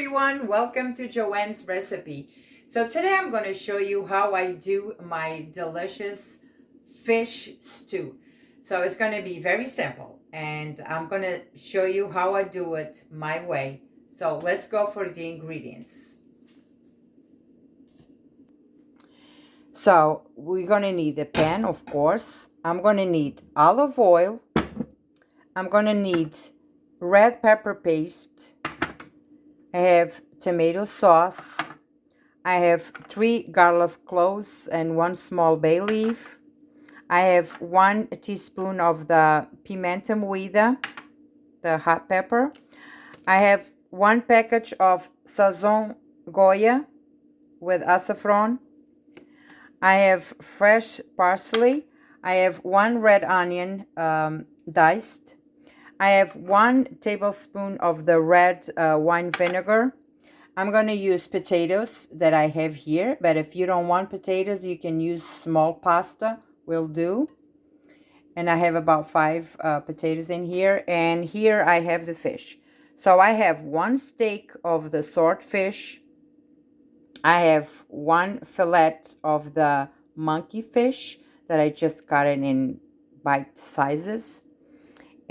everyone, welcome to Joanne's recipe. So today I'm going to show you how I do my delicious fish stew. So it's going to be very simple and I'm going to show you how I do it my way. So let's go for the ingredients. So we're going to need a pan, of course. I'm going to need olive oil. I'm going to need red pepper paste. I have tomato sauce. I have 3 garlic cloves and 1 small bay leaf. I have 1 teaspoon of the pimenta moída, the hot pepper. I have 1 package of sazon Goya with saffron. I have fresh parsley. I have 1 red onion diced. I have 1 tablespoon of the red wine vinegar. I'm going to use potatoes that I have here, but if you don't want potatoes, you can use small pasta, will do. And I have about 5 potatoes in here, and here I have the fish. So I have 1 steak of the swordfish. I have 1 fillet of the monkey fish that I just cut it in bite sizes.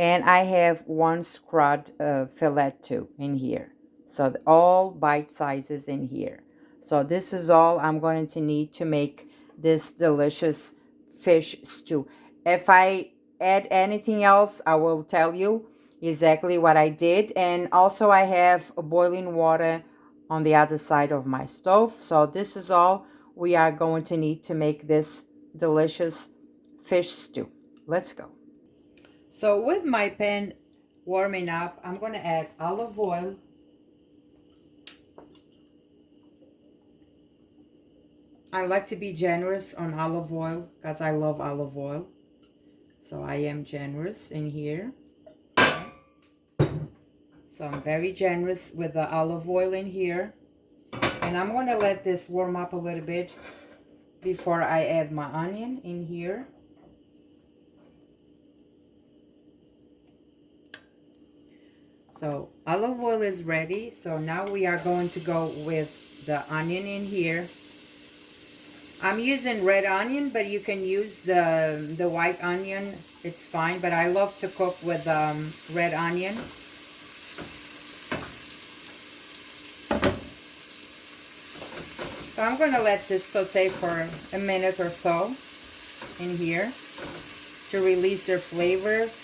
And I have 1 scrod fillet too in here. So all bite sizes in here. So this is all I'm going to need to make this delicious fish stew. If I add anything else, I will tell you exactly what I did. And also I have boiling water on the other side of my stove. So this is all we are going to need to make this delicious fish stew. Let's go. So with my pan warming up, I'm going to add olive oil. I like to be generous on olive oil because I love olive oil. So I am generous in here. So I'm very generous with the olive oil in here. And I'm going to let this warm up a little bit before I add my onion in here. So olive oil is ready. So now we are going to go with the onion in here. I'm using red onion, but you can use the white onion. It's fine, but I love to cook with red onion. So I'm going to let this saute for a minute or so in here to release their flavors.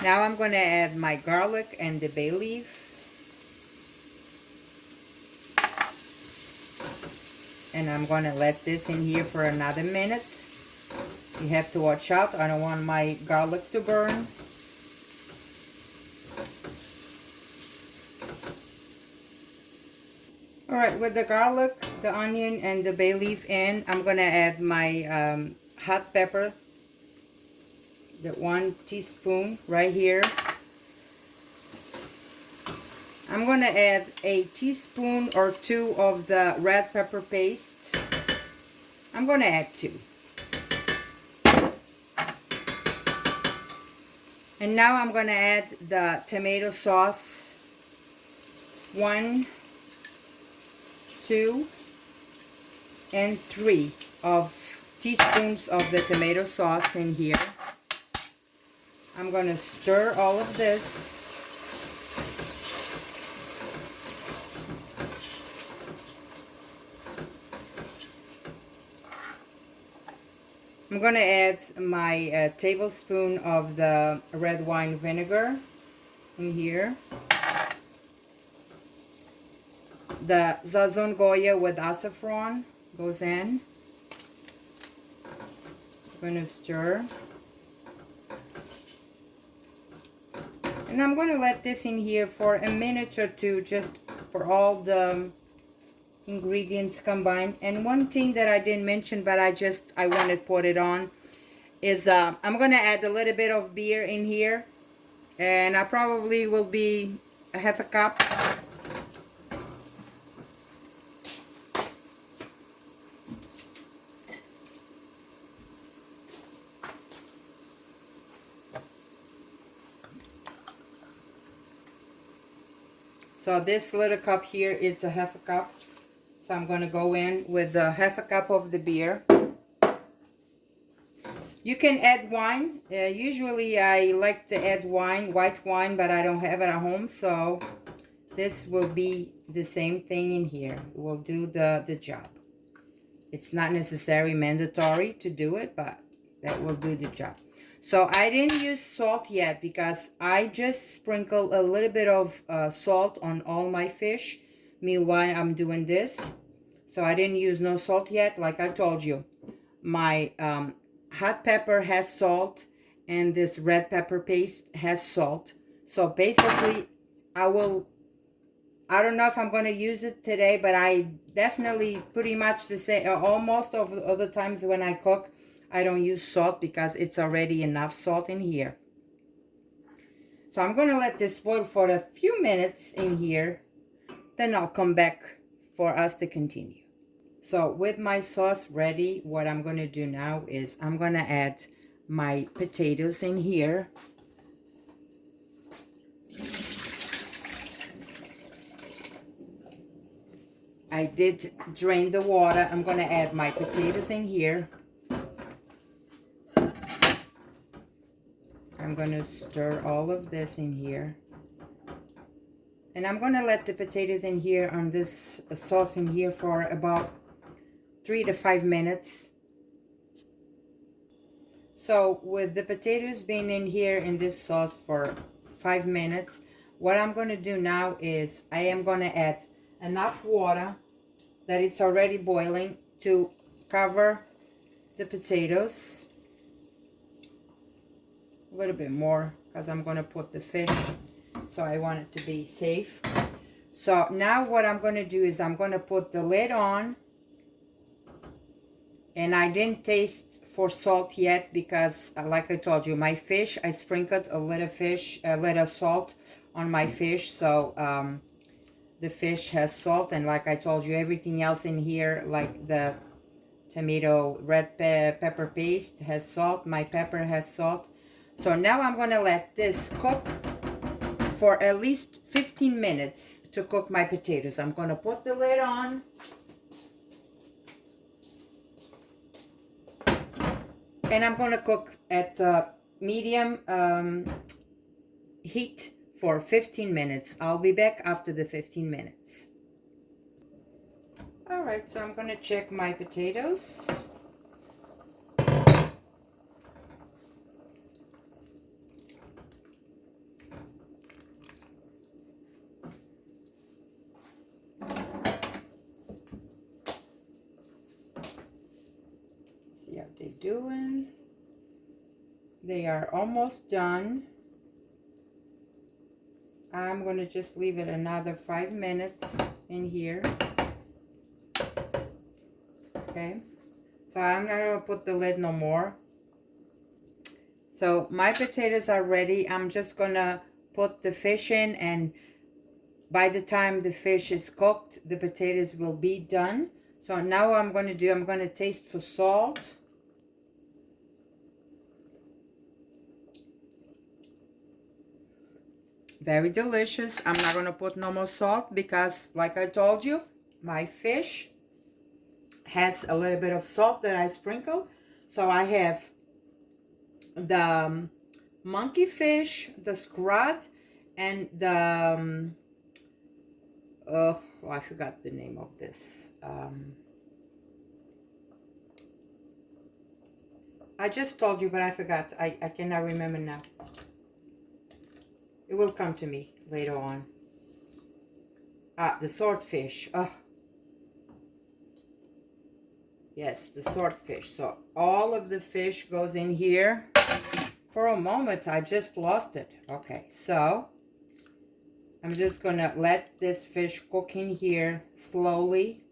Now I'm going to add my garlic and the bay leaf. And I'm going to let this in here for another minute. You have to watch out. I don't want my garlic to burn. Alright, with the garlic, the onion, and the bay leaf in, I'm going to add my hot pepper. The 1 teaspoon right here. I'm going to add a teaspoon or 2 of the red pepper paste. I'm going to add 2. And now I'm going to add the tomato sauce. 1, 2, and 3 of teaspoons of the tomato sauce in here. I'm going to stir all of this. I'm going to add my tablespoon of the red wine vinegar in here. The sazon Goya with saffron goes in. I'm going to stir. And I'm going to let this in here for a minute or 2 just for all the ingredients combined. And one thing that I didn't mention, but I wanted to put it on, is I'm going to add a little bit of beer in here. And I probably will be a half a cup. So this little cup here is a half a cup. So I'm going to go in with the half a cup of the beer. You can add wine. Usually I like to add wine, white wine, but I don't have it at home. So this will be the same thing in here. It will do the job. It's not necessarily mandatory to do it, but that will do the job. So I didn't use salt yet because I just sprinkle a little bit of salt on all my fish meanwhile I'm doing this. So I didn't use no salt yet. Like I told you, my hot pepper has salt and this red pepper paste has salt. So basically I don't know if I'm going to use it today, but I definitely pretty much the same. Almost of the other times when I cook, I don't use salt because it's already enough salt in here. So I'm going to let this boil for a few minutes in here. Then I'll come back for us to continue. So with my sauce ready, what I'm going to do now is I'm going to add my potatoes in here. I did drain the water. I'm going to add my potatoes in here. I'm going to stir all of this in here. And I'm going to let the potatoes in here on this sauce in here for about 3 to 5 minutes. So with the potatoes being in here in this sauce for 5 minutes, what I'm going to do now is I am going to add enough water that it's already boiling to cover the potatoes. A little bit more because I'm going to put the fish, so I want it to be safe. So now what I'm going to do is I'm going to put the lid on. And I didn't taste for salt yet because, like I told you, my fish, I sprinkled a little salt on my fish. So the fish has salt. And like I told you, everything else in here, like the tomato red pepper paste has salt. My pepper has salt. So now I'm going to let this cook for at least 15 minutes to cook my potatoes. I'm going to put the lid on. And I'm going to cook at medium heat for 15 minutes. I'll be back after the 15 minutes. Alright, so I'm going to check my potatoes. See how they're doing. They are almost done. I'm going to just leave it another 5 minutes in here. Okay. So I'm not going to put the lid no more. So my potatoes are ready. I'm just going to put the fish in, and by the time the fish is cooked, the potatoes will be done. So now what I'm going to do, I'm going to taste for salt. Very delicious. I'm not going to put no more salt because, like I told you, my fish has a little bit of salt that I sprinkle. So I have the monkey fish, the scrod, and the oh, I forgot the name of this. I just told you, but I forgot. I cannot remember now. It will come to me later on. The swordfish. Oh. Yes, the swordfish. So all of the fish goes in here. For a moment, I just lost it. Okay, so I'm just going to let this fish cook in here slowly.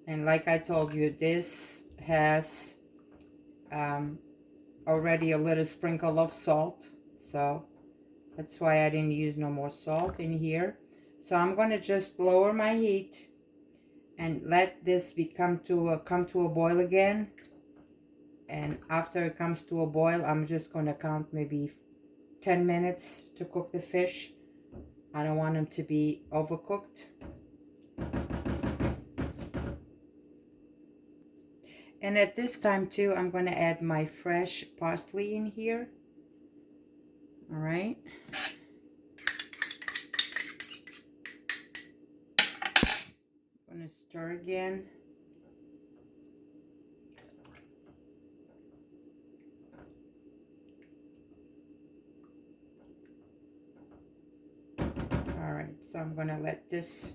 And like I told you, this has already a little sprinkle of salt. So that's why I didn't use no more salt in here. So I'm going to just lower my heat and let this come to a boil again. And after it comes to a boil, I'm just going to count maybe 10 minutes to cook the fish. I don't want them to be overcooked. And at this time too, I'm going to add my fresh parsley in here. All right. I'm going to stir again. All right, so I'm going to let this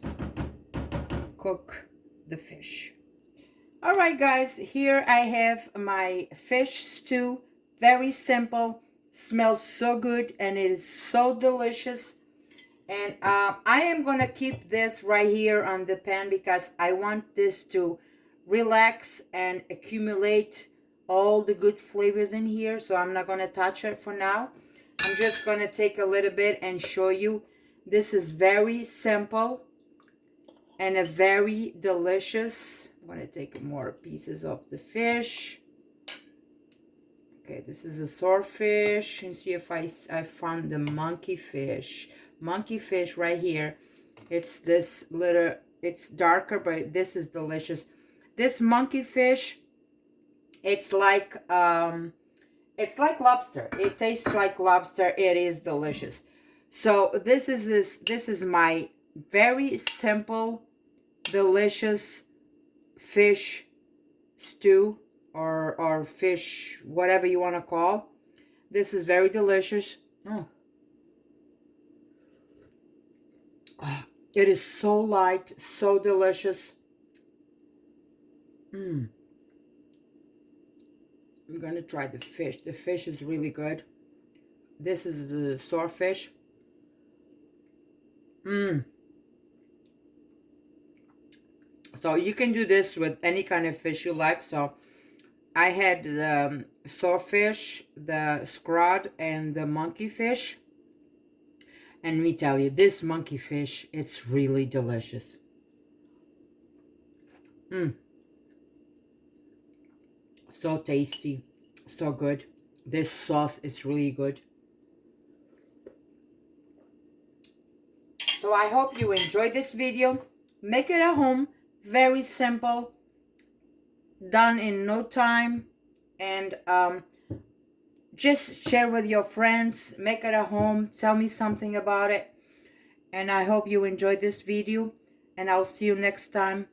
cook the fish. All right, guys, here I have my fish stew. Very simple, smells so good, and it is so delicious. And I am gonna keep this right here on the pan because I want this to relax and accumulate all the good flavors in here. So I'm not gonna touch it for now. I'm just gonna take a little bit and show you. This is very simple and a very delicious. I'm going to take more pieces of the fish. Okay, this is a swordfish. And see if I found the monkey fish. Monkey fish right here. It's this little, it's darker, but this is delicious. This monkey fish, it's like lobster. It tastes like lobster. It is delicious. So this is my very simple, delicious fish stew or fish, whatever you want to call. This is very delicious. Oh. Oh, it is so light, so delicious. I'm going to try the fish. The fish is really good. This is the swordfish. So you can do this with any kind of fish you like. So I had the swordfish, the scrod, and the monkey fish. And let me tell you, this monkey fish, it's really delicious. So tasty, so good. This sauce is really good. So I hope you enjoyed this video. Make it at home. Very simple. Done in no time. And just share with your friends. Make it at home. Tell me something about it. And I hope you enjoyed this video. And I'll see you next time.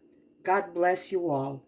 God bless you all.